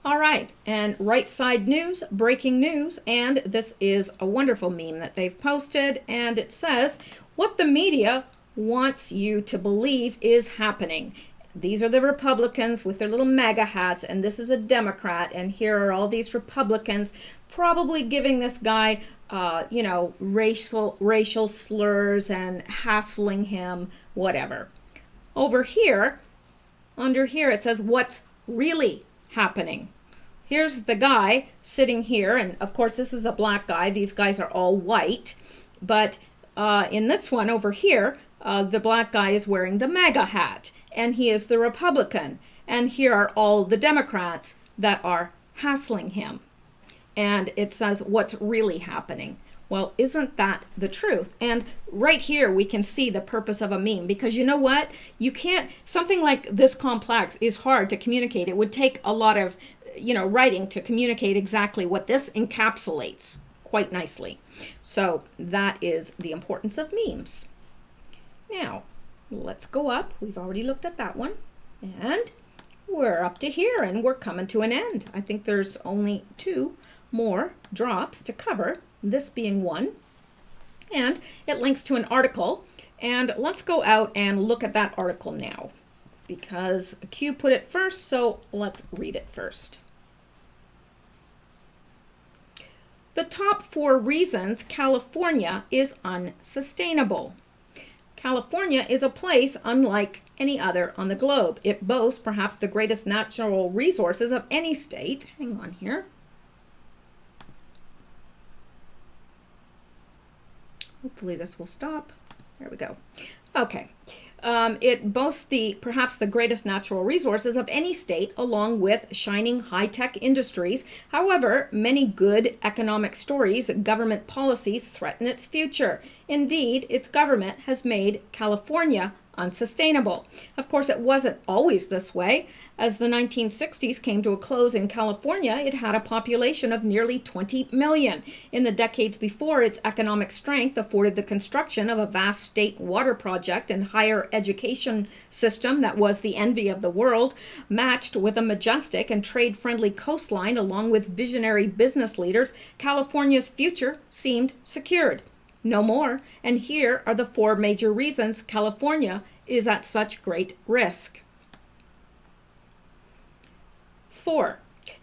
All right, and right side news, breaking news, and this is a wonderful meme that they've posted, and it says, what the media wants you to believe is happening. These are the Republicans with their little MAGA hats, and this is a Democrat, and here are all these Republicans probably giving this guy, racial slurs and hassling him, whatever. Over here, under here, it says, what's really happening? Here's the guy sitting here, and of course this is a black guy. These guys are all white, but In this one over here, the black guy is wearing the MAGA hat, and he is the Republican. And here are all the Democrats that are hassling him. And it says, what's really happening? Well, isn't that the truth? And right here, we can see the purpose of a meme, because you know what? You can't, something like this complex is hard to communicate. It would take a lot of, writing to communicate exactly what this encapsulates quite nicely. So that is the importance of memes. Now, let's go up. We've already looked at that one. And we're up to here, and we're coming to an end. I think there's only 2 more drops to cover, this being one. And it links to an article. And let's go out and look at that article now, because Q put it first, so let's read it first. The top 4 reasons California is unsustainable. California is a place unlike any other on the globe. It boasts perhaps the greatest natural resources of any state. Hang on here. Hopefully this will stop. There we go. Okay. It boasts perhaps the greatest natural resources of any state, along with shining high-tech industries. However, many good economic stories, government policies threaten its future. Indeed, its government has made California unsustainable. Of course, it wasn't always this way. As the 1960s came to a close in California, it had a population of nearly 20 million. In the decades before, its economic strength afforded the construction of a vast state water project and higher education system that was the envy of the world, matched with a majestic and trade-friendly coastline along with visionary business leaders. California's future seemed secured. No more, and here are the 4 major reasons California is at such great risk. 4.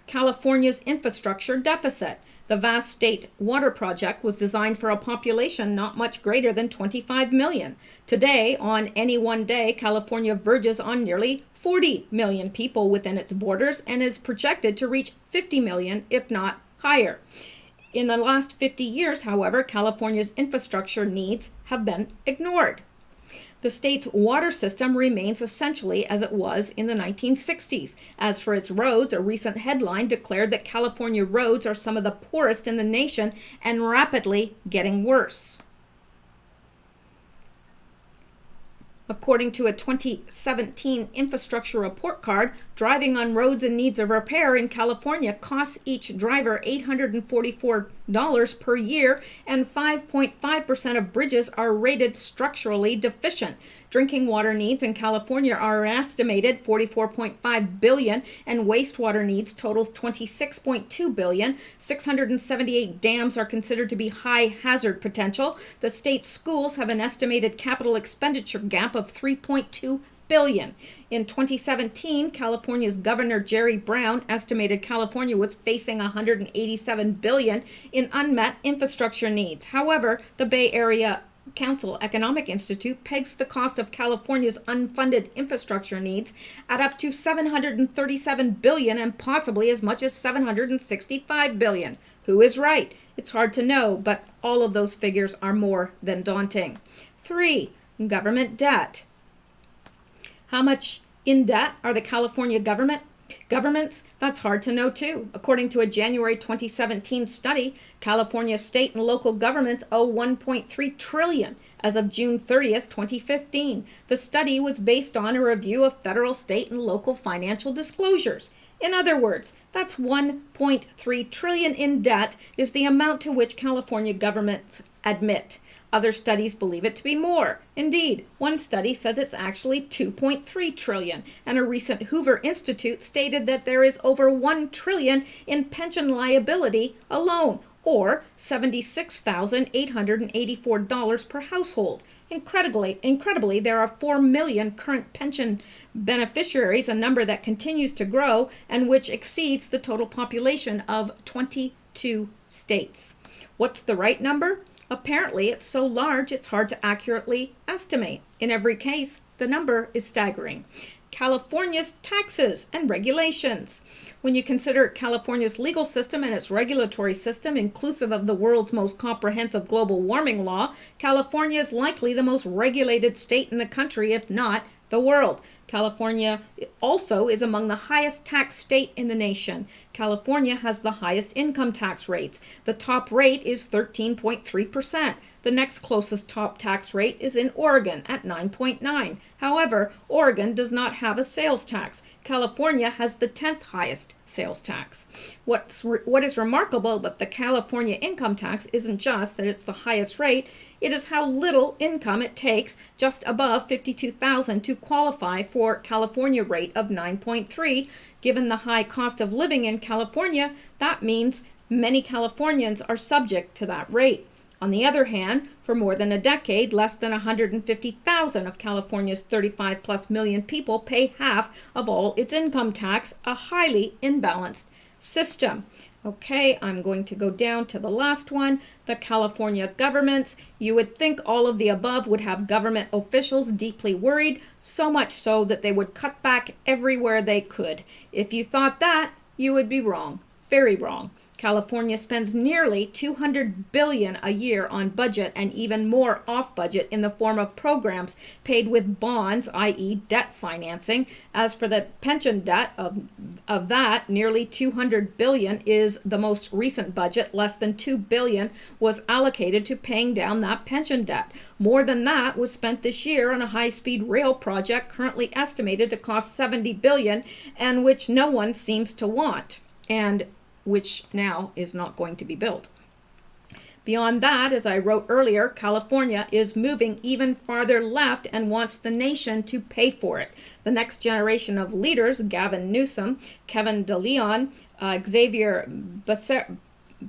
California's infrastructure deficit. The vast state water project was designed for a population not much greater than 25 million. Today, on any one day, California verges on nearly 40 million people within its borders and is projected to reach 50 million, if not higher. In the last 50 years, however, California's infrastructure needs have been ignored. The state's water system remains essentially as it was in the 1960s. As for its roads, a recent headline declared that California roads are some of the poorest in the nation and rapidly getting worse. According to a 2017 infrastructure report card, driving on roads in need of repair in California costs each driver $844 per year, and 5.5% of bridges are rated structurally deficient. Drinking water needs in California are an estimated $44.5 billion, and wastewater needs totals $26.2 billion. 678 dams are considered to be high hazard potential. The state's schools have an estimated capital expenditure gap of $3.2 billion. In 2017, California's Governor Jerry Brown estimated California was facing $187 billion in unmet infrastructure needs. However, the Bay Area Council Economic Institute pegs the cost of California's unfunded infrastructure needs at up to $737 billion and possibly as much as $765 billion. Who is right? It's hard to know, but all of those figures are more than daunting. 3. Government debt. How much in debt are the California governments? That's hard to know too. According to a January 2017 study, California state and local governments owe $1.3 trillion as of June 30th, 2015. The study was based on a review of federal, state, and local financial disclosures. In other words, that's $1.3 trillion in debt is the amount to which California governments admit. Other studies believe it to be more. Indeed, one study says it's actually $2.3 trillion, and a recent Hoover Institute stated that there is over $1 trillion in pension liability alone, or $76,884 per household. Incredibly, there are 4 million current pension beneficiaries, a number that continues to grow and which exceeds the total population of 22 states. What's the right number? Apparently, it's so large it's hard to accurately estimate. In every case, the number is staggering. California's taxes and regulations. When you consider California's legal system and its regulatory system, inclusive of the world's most comprehensive global warming law, California is likely the most regulated state in the country, if not the world. California also is among the highest tax state in the nation. California has the highest income tax rates. The top rate is 13.3%. The next closest top tax rate is in Oregon at 9.9. However, Oregon does not have a sales tax. California has the 10th highest sales tax. What is remarkable about the California income tax isn't just that it's the highest rate, it is how little income it takes, just above $52,000, to qualify for California rate of 9.3. Given the high cost of living in California, that means many Californians are subject to that rate. On the other hand, for more than a decade, less than 150,000 of California's 35 plus million people pay half of all its income tax, a highly imbalanced system. Okay, I'm going to go down to the last one, the California governments. You would think all of the above would have government officials deeply worried, so much so that they would cut back everywhere they could. If you thought that, you would be wrong, very wrong. California spends nearly $200 billion a year on budget and even more off budget in the form of programs paid with bonds, i.e. debt financing. As for the pension debt of that, nearly $200 billion is the most recent budget. Less than $2 billion was allocated to paying down that pension debt. More than that was spent this year on a high-speed rail project currently estimated to cost $70 billion and which no one seems to want, and which now is not going to be built. Beyond that, as I wrote earlier, California is moving even farther left and wants the nation to pay for it. The next generation of leaders, Gavin Newsom, Kevin DeLeon, Xavier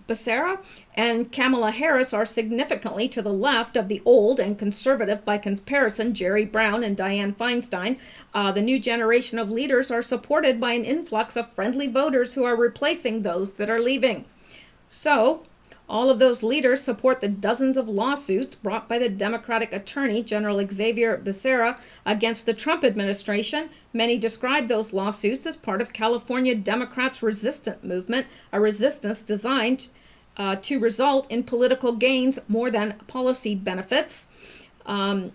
Becerra, and Kamala Harris are significantly to the left of the old and conservative by comparison Jerry Brown and Dianne Feinstein. The new generation of leaders are supported by an influx of friendly voters who are replacing those that are leaving. So, all of those leaders support the dozens of lawsuits brought by the Democratic Attorney General Xavier Becerra against the Trump administration. Many describe those lawsuits as part of California Democrats' resistance movement, a resistance designed to result in political gains more than policy benefits. That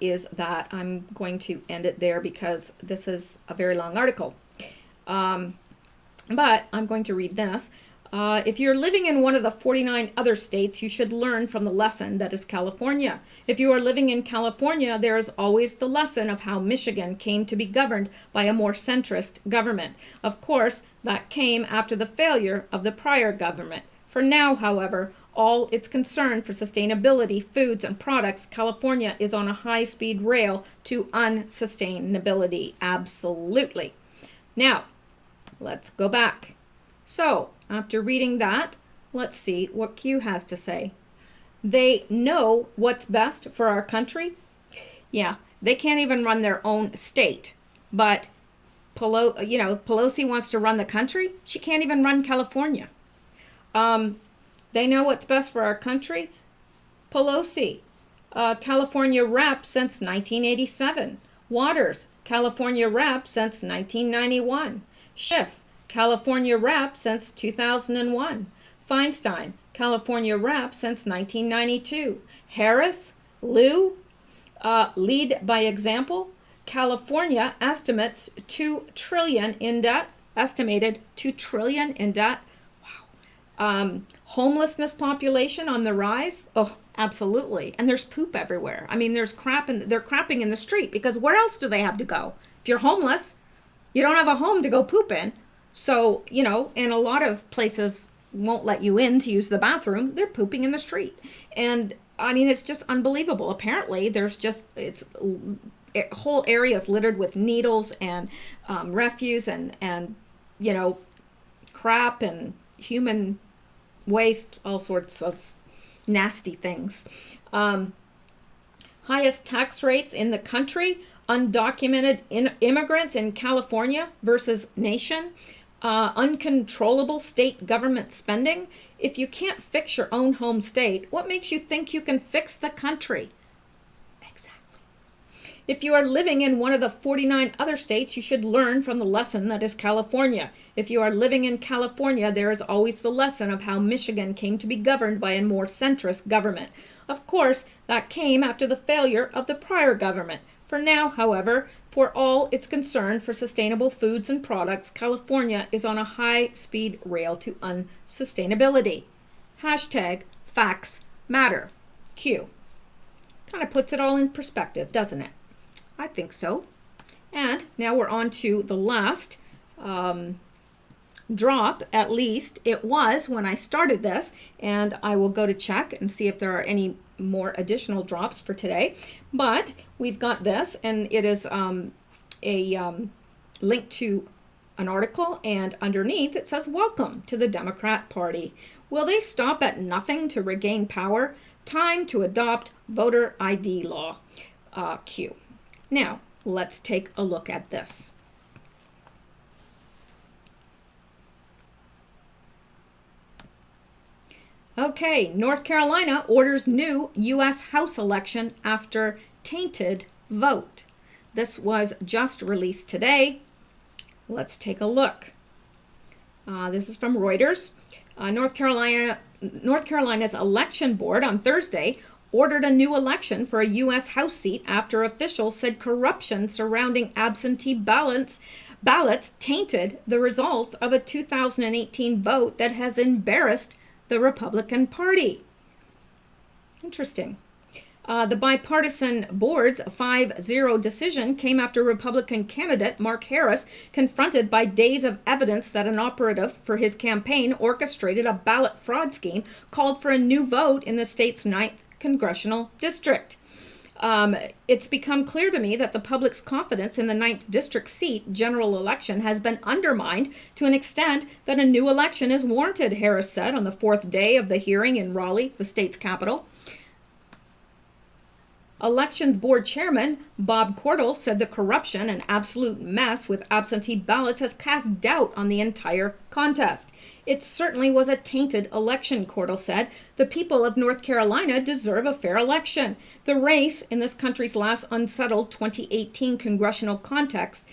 is that. I'm going to end it there because this is a very long article. But I'm going to read this. If you're living in one of the 49 other states, you should learn from the lesson that is California. If you are living in California, there is always the lesson of how Michigan came to be governed by a more centrist government. Of course, that came after the failure of the prior government. For now, however, all its concern for sustainability, foods, and products, California is on a high-speed rail to unsustainability. Absolutely. Now, let's go back. So, after reading that, let's see what Q has to say. They know what's best for our country. Yeah, they can't even run their own state. But Pelosi wants to run the country. She can't even run California. They know what's best for our country. Pelosi, California rep since 1987. Waters, California rep since 1991. Schiff, California rep since 2001. Feinstein, California rep since 1992. Harris, Liu, lead by example. California estimates $2 trillion in debt. Estimated $2 trillion in debt. Wow. Homelessness population on the rise. Oh, absolutely. And there's poop everywhere. I mean, they're crapping in the street because where else do they have to go? If you're homeless, you don't have a home to go poop in. So, and a lot of places won't let you in to use the bathroom. They're pooping in the street. And I mean, it's just unbelievable. Apparently, it's whole areas littered with needles and refuse and crap and human waste, all sorts of nasty things. Highest tax rates in the country, undocumented immigrants in California versus nation. Uncontrollable state government spending. If you can't fix your own home state, what makes you think you can fix the country? Exactly. If you are living in one of the 49 other states, you should learn from the lesson that is California. If you are living in California, there is always the lesson of how Michigan came to be governed by a more centrist government. Of course, that came after the failure of the prior government. For now, however, for all its concern for sustainable foods and products, California is on a high-speed rail to unsustainability. Hashtag facts matter. Q. Kind of puts it all in perspective, doesn't it? I think so. And now we're on to the last drop, at least it was when I started this, and I will go to check and see if there are any more additional drops for today. But we've got this, and it is a link to an article, and underneath it says, "Welcome to the Democrat Party. Will they stop at nothing to regain power? Time to adopt voter ID law." Q. Now, let's take a look at this. Okay, North Carolina orders new U.S. House election after tainted vote. This was just released today. Let's take a look. This is from Reuters. North Carolina's election board on Thursday ordered a new election for a U.S. House seat after officials said corruption surrounding absentee ballots tainted the results of a 2018 vote that has embarrassed the Republican Party. Interesting. The bipartisan board's 5-0 decision came after Republican candidate Mark Harris, confronted by days of evidence that an operative for his campaign orchestrated a ballot fraud scheme, called for a new vote in the state's 9th congressional district. It's become clear to me that the public's confidence in the 9th district seat general election has been undermined to an extent that a new election is warranted, Harris said on the 4th day of the hearing in Raleigh, the state's capital. Elections Board Chairman Bob Cordell said the corruption and absolute mess with absentee ballots has cast doubt on the entire contest. It certainly was a tainted election, Cordell said. The people of North Carolina deserve a fair election. The race in this country's last unsettled 2018 congressional contest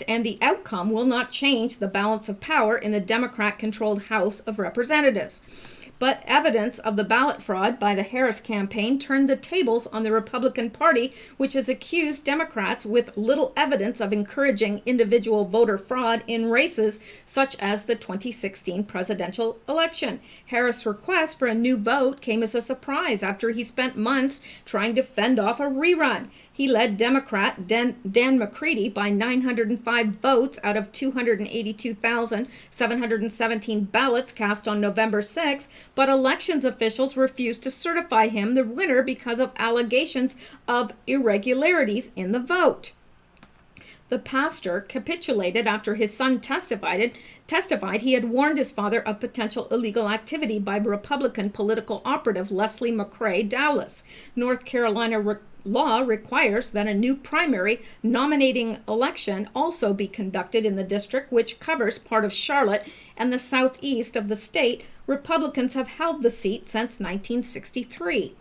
and the outcome will not change the balance of power in the Democrat-controlled House of Representatives. But evidence of the ballot fraud by the Harris campaign turned the tables on the Republican Party, which has accused Democrats with little evidence of encouraging individual voter fraud in races such as the 2016 presidential election. Harris' request for a new vote came as a surprise after he spent months trying to fend off a rerun. He led Democrat Dan McCready by 905 votes out of 282,717 ballots cast on November 6, but elections officials refused to certify him the winner because of allegations of irregularities in the vote. The pastor capitulated after his son testified he had warned his father of potential illegal activity by Republican political operative Leslie McCrae Dowless. North Carolina law requires that a new primary nominating election also be conducted in the district, which covers part of Charlotte and the southeast of the state. Republicans have held the seat since 1963.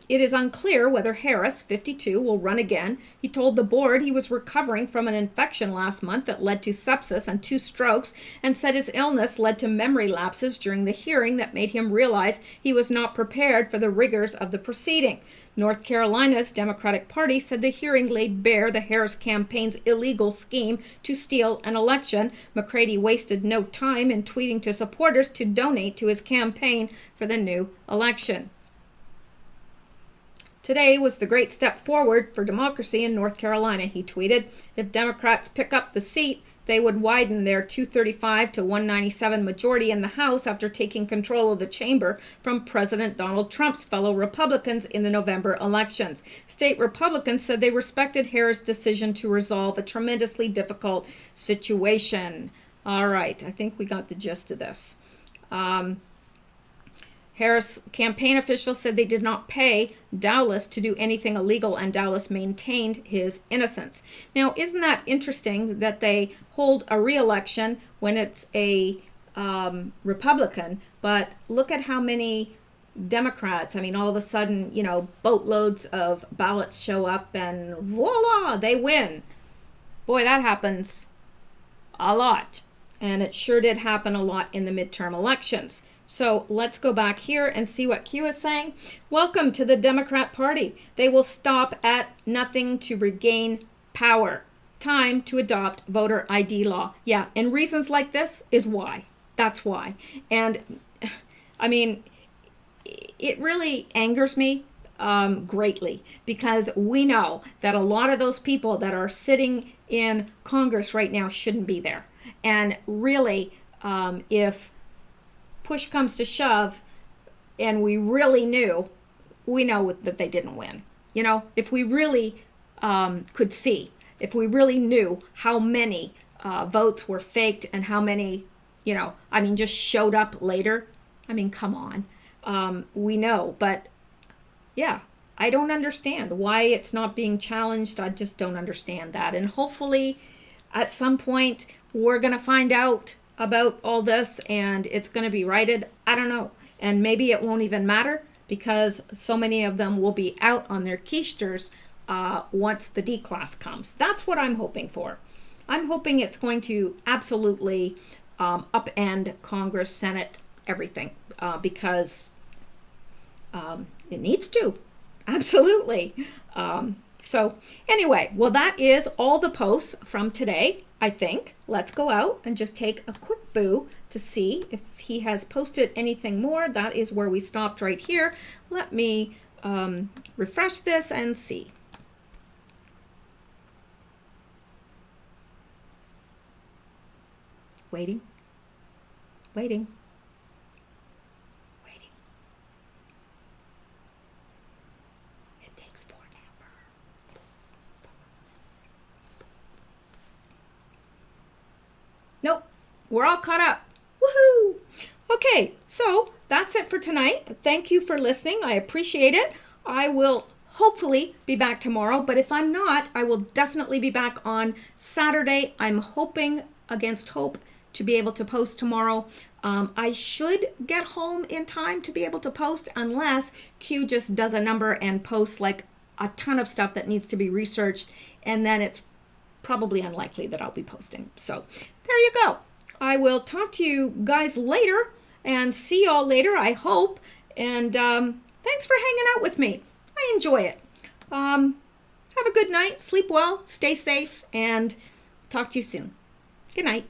It is unclear whether Harris, 52, will run again. He told the board he was recovering from an infection last month that led to sepsis and 2 strokes, and said his illness led to memory lapses during the hearing that made him realize he was not prepared for the rigors of the proceeding. North Carolina's Democratic Party said the hearing laid bare the Harris campaign's illegal scheme to steal an election. McCready wasted no time in tweeting to supporters to donate to his campaign for the new election. Today was the great step forward for democracy in North Carolina, he tweeted. If Democrats pick up the seat, they would widen their 235 to 197 majority in the House after taking control of the chamber from President Donald Trump's fellow Republicans in the November elections. State Republicans said they respected Harris' decision to resolve a tremendously difficult situation. All right, I think we got the gist of this. Harris campaign officials said they did not pay Dowless to do anything illegal, and Dowless maintained his innocence. Now, isn't that interesting that they hold a re-election when it's a Republican, but look at how many Democrats, I mean, all of a sudden, boatloads of ballots show up and voila, they win. Boy, that happens a lot. And it sure did happen a lot in the midterm elections. So let's go back here and see what Q is saying. Welcome to the Democrat Party. They will stop at nothing to regain power. Time to adopt voter ID law. Yeah, and reasons like this is why. That's why. And I mean, it really angers me greatly, because we know that a lot of those people that are sitting in Congress right now shouldn't be there. And really, if push comes to shove and we really knew, we know that they didn't win. If we really could see, if we really knew how many votes were faked and how many, just showed up later. I mean, come on. We know, but yeah, I don't understand why it's not being challenged. I just don't understand that. And hopefully at some point we're going to find out about all this and it's going to be righted. I don't know. And maybe it won't even matter, because so many of them will be out on their keisters once the D class comes. That's what I'm hoping for. I'm hoping it's going to absolutely upend Congress, Senate, everything, because it needs to. Absolutely. So anyway, well, that is all the posts from today, I think. Let's go out and just take a quick boo to see if he has posted anything more. That is where we stopped right here. Let me refresh this and see. Waiting. It takes forever. Nope, we're all caught up. Woohoo! Okay, so that's it for tonight. Thank you for listening. I appreciate it. I will hopefully be back tomorrow, but if I'm not, I will definitely be back on Saturday. I'm hoping against hope to be able to post tomorrow. I should get home in time to be able to post, unless Q just does a number and posts like a ton of stuff that needs to be researched, and then it's probably unlikely that I'll be posting. So there you go. I will talk to you guys later and see y'all later, I hope. And thanks for hanging out with me. I enjoy it. Have a good night. Sleep well. Stay safe. And talk to you soon. Good night.